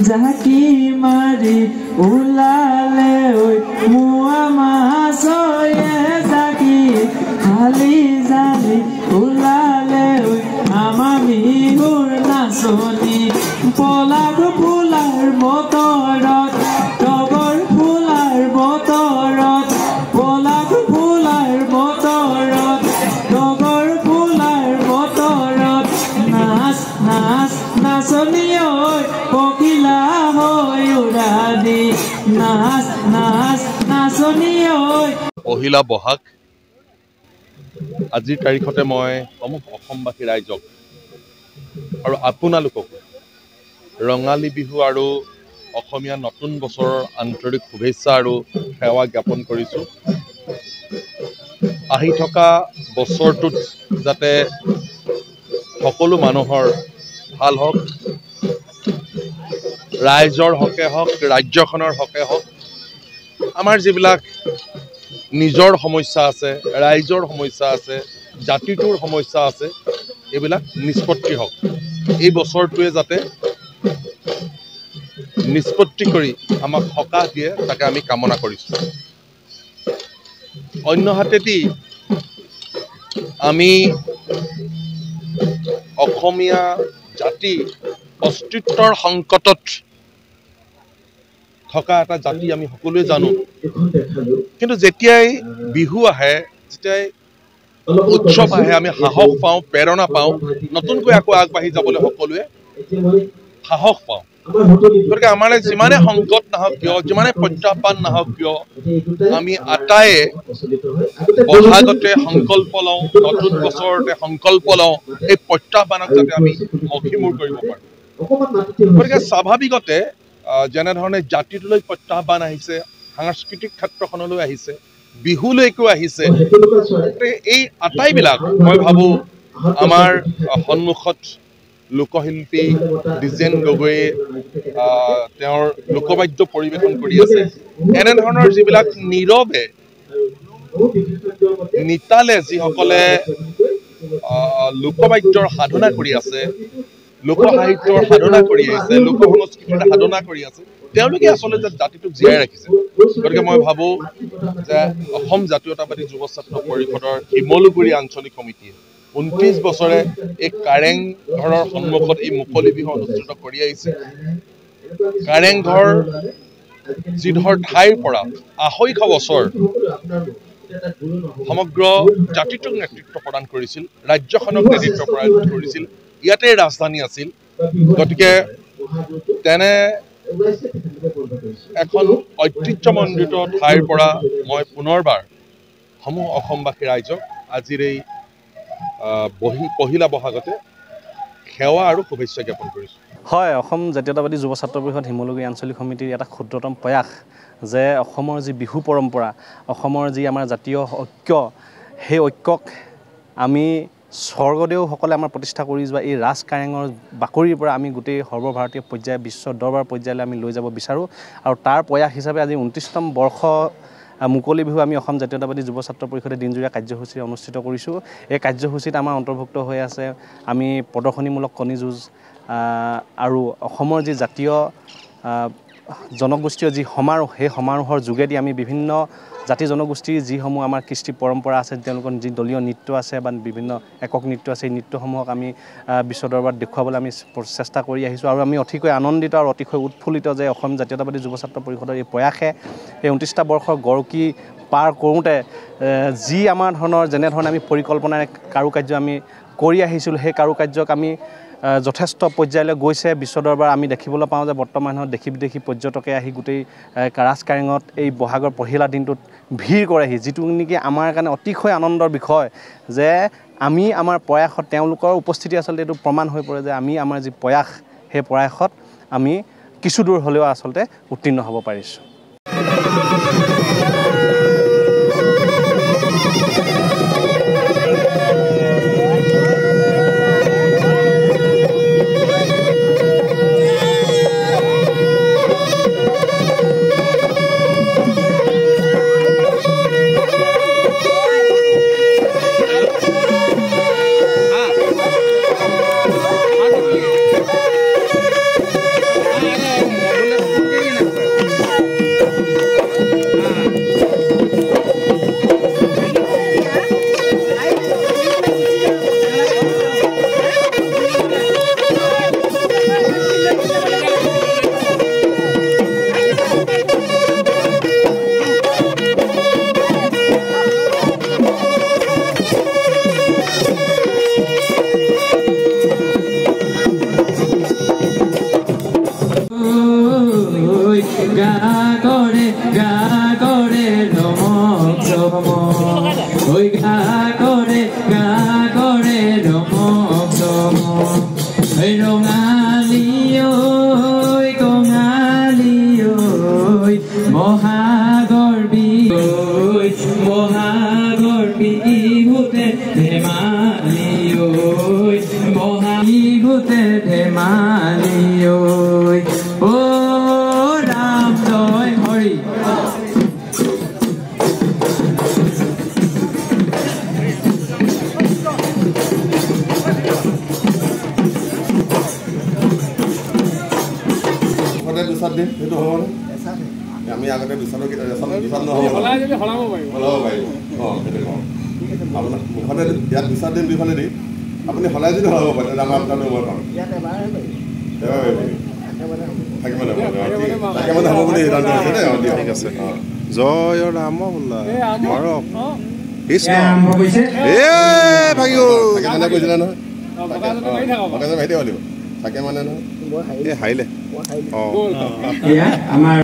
জাকি মারি উলালে ওই মুয়া মাছয়ে জাকি খালি জালি উলালে ওই আমা বিহুর নাচনি পলাগ ফুলাৰ বতৰত টগৰ ফুলাৰ বতৰত পলাগ ফুলাৰ বতৰত টগৰ ফুলাৰ বতৰত নাচ নাচ নাচনি ঐ পখিলা হৈ উৰাদি নাচ নাচ নাচনি ঐ পহিলা বহাগ আজিৰ তাৰিখতে মই সমগ্ৰ অসমবাসী ৰাইজক আৰু আপোনালোকক ৰঙালী বিহু আৰু অসমীয়া নতুন বছৰৰ আন্তৰিক শুভেচ্ছা আৰু সেৱা জ্ঞাপন কৰিছোঁ। আহি থকা বছৰটোত যাতে সকলো মানুহৰ ভাল হওক, ৰাইজৰ হকে হওক, ৰাজ্যখনৰ হকে হওক, আমাৰ যিবিলাক নিজৰ সমস্যা আছে, ৰাইজৰ সমস্যা আছে, জাতিটোৰ সমস্যা আছে, এইবিলাক নিষ্পত্তি হওক। এই বছৰটোৱে যাতে নিষ্পত্তি কৰি আমাক সকাহ দিয়ে তাকে আমি কামনা কৰিছোঁ। অন্য হাতেদি আমি অসমীয়া জাতি অস্তিত্বৰ সংকটত থকা এটা জাতি আমি সকলোৱে জানো, কিন্তু যেতিয়াই বিহু আহে, যেতিয়াই উৎসৱ আহে, আমি সাহস পাওঁ, প্ৰেৰণা পাওঁ, নতুনকৈ আকৌ আগবাঢ়ি যাবলৈ সকলোৱে সাহস পাওঁ। গতিকে আমাৰ যিমানে সংকট নাহক কিয়, যিমানে প্ৰত্যাহ্বান নাহক কিয়, আমি আটায়ে বহাগতে সংকল্প লওঁ, নতুন বছৰতে সংকল্প লওঁ, এই প্ৰত্যাহ্বানক যাতে আমি মষিমূৰ কৰিব পাৰোঁ। গতিকে স্বাভাৱিকতে যেনেধৰণে জাতিটোলৈ প্ৰত্যাহ্বান আহিছে, সাংস্কৃতিক ক্ষেত্ৰখনলৈ আহিছে, বিহুলৈকো আহিছে, এই আটাইবিলাক মই ভাবোঁ আমাৰ সন্মুখত লোকশিল্পী দ্বিজেন গগৈয়ে তেওঁৰ লোকবাদ্য পৰিৱেশন কৰি আছে। এনেধৰণৰ যিবিলাক নীৰৱে নিতালে যিসকলে লোকবাদ্যৰ সাধনা কৰি আছে, লোকসাহিত্যৰ সাধনা কৰি আহিছে, লোক সংস্কৃতিৰ সাধনা কৰি আছে, তেওঁলোকে আচলতে জাতিটোক জীয়াই ৰাখিছে। গতিকে মই ভাবোঁ যে অসম জাতীয়তাবাদী যুৱ ছাত্ৰ পৰিষদৰ শিমলুগুৰি আঞ্চলিক সমিতিয়ে ২৯ বছৰে এই কাৰেং ঘৰৰ সন্মুখত এই মুকলি বিহু অনুষ্ঠিত কৰি আহিছে। কাৰেং ঘৰ যিডোখৰ ঠাইৰ পৰা ২৫০ বছৰ সমগ্ৰ জাতিটোক নেতৃত্ব প্ৰদান কৰিছিল, ৰাজ্যখনক নেতৃত্ব প্ৰদান কৰিছিল, ইয়াতে ৰাজধানী আছিল। গতিকে তেনে এখন ঐতিহ্যমণ্ডিত ঠাইৰ পৰা মই পুনৰবাৰ সমূহ অসমবাসী ৰাইজক আজিৰ এই পহিলা বহাগতে সেৱা আৰু শুভেচ্ছা জ্ঞাপন কৰিছোঁ। হয়, অসম জাতীয়তাবাদী যুৱ ছাত্ৰ পৰিষদ শিমলুগুৰি আঞ্চলিক সমিতিৰ এটা ক্ষুদ্ৰতম প্ৰয়াস যে অসমৰ যি বিহু পৰম্পৰা, অসমৰ যি আমাৰ জাতীয় ঐক্য, সেই ঐক্যক আমি স্বৰ্গদেউসকলে আমাৰ প্ৰতিষ্ঠা কৰি যোৱা এই ৰাজ কাৰেঙৰ বাকৰিৰ পৰা আমি গোটেই সৰ্বভাৰতীয় পৰ্যায়, বিশ্ব দৰবাৰ পৰ্যায়লৈ আমি লৈ যাব বিচাৰোঁ। আৰু তাৰ প্ৰয়াস হিচাপে আজি 29তম বৰ্ষ মুকলি বিহু আমি অসম জাতীয়তাবাদী যুৱ ছাত্ৰ পৰিষদে দিনজোৰীয়া কাৰ্যসূচী অনুষ্ঠিত কৰিছোঁ। এই কাৰ্যসূচীত আমাৰ অন্তৰ্ভুক্ত হৈ আছে আমি প্ৰদৰ্শনীমূলক কণী যুঁজ আৰু অসমৰ যি জাতীয় জনগোষ্ঠীয় যি সমাৰোহ, সেই সমাৰোহৰ যোগেদি আমি বিভিন্ন জাতি জনগোষ্ঠীৰ যিসমূহ আমাৰ কৃষ্টি পৰম্পৰা আছে, তেওঁলোকৰ যি দলীয় নৃত্য আছে বা বিভিন্ন একক নৃত্য আছে, এই নৃত্যসমূহক আমি বিশ্ব দৰবাৰত দেখুৱাবলৈ আমি চেষ্টা কৰি আহিছোঁ। আৰু আমি অতিকৈ আনন্দিত আৰু অতিকৈ উৎফুল্লিত যে অসম জাতীয়তাবাদী যুৱ ছাত্ৰ পৰিষদৰ এই প্ৰয়াসে এই 29টা বৰ্ষৰ গৰকি পাৰ কৰোঁতে যি আমাৰ যেনেধৰণে আমি পৰিকল্পনাৰে কাৰুকাৰ্য আমি কৰি আহিছিলোঁ, সেই কাৰুকাৰ্যক আমি যথেষ্ট পৰ্যায়লৈ গৈছে। বিশ্ব দৰবাৰ আমি দেখিবলৈ পাওঁ যে বৰ্তমানত দেশী বিদেশী পৰ্যটকে আহি গোটেই ৰাজ কাৰেঙত এই বহাগৰ পহিলা দিনটোত ভিৰ কৰেহি, যিটো নেকি আমাৰ কাৰণে অতিশয় আনন্দৰ বিষয় যে আমি আমাৰ প্ৰয়াসত তেওঁলোকৰ উপস্থিতি আচলতে এইটো প্ৰমাণ হৈ পৰে যে আমি আমাৰ যি প্ৰয়াস, সেই প্ৰয়াসত আমি কিছু দূৰ হ'লেও আচলতে উত্তীৰ্ণ হ'ব পাৰিছোঁ। আমি আগতে বিচাৰো আপোনাৰ মুখতে ইয়াত বিচাৰ দিন দুইফালে দি আপুনি সলাই যদি সলাব পাৰে আমাৰ কাৰণে হ'ব ঠিক আছে। জয় ৰাম কৃষ্ণ কৈছিলে নহয় ভাইটি হলিব থাকে মানে নহয় এই হাৰিলে আমাৰ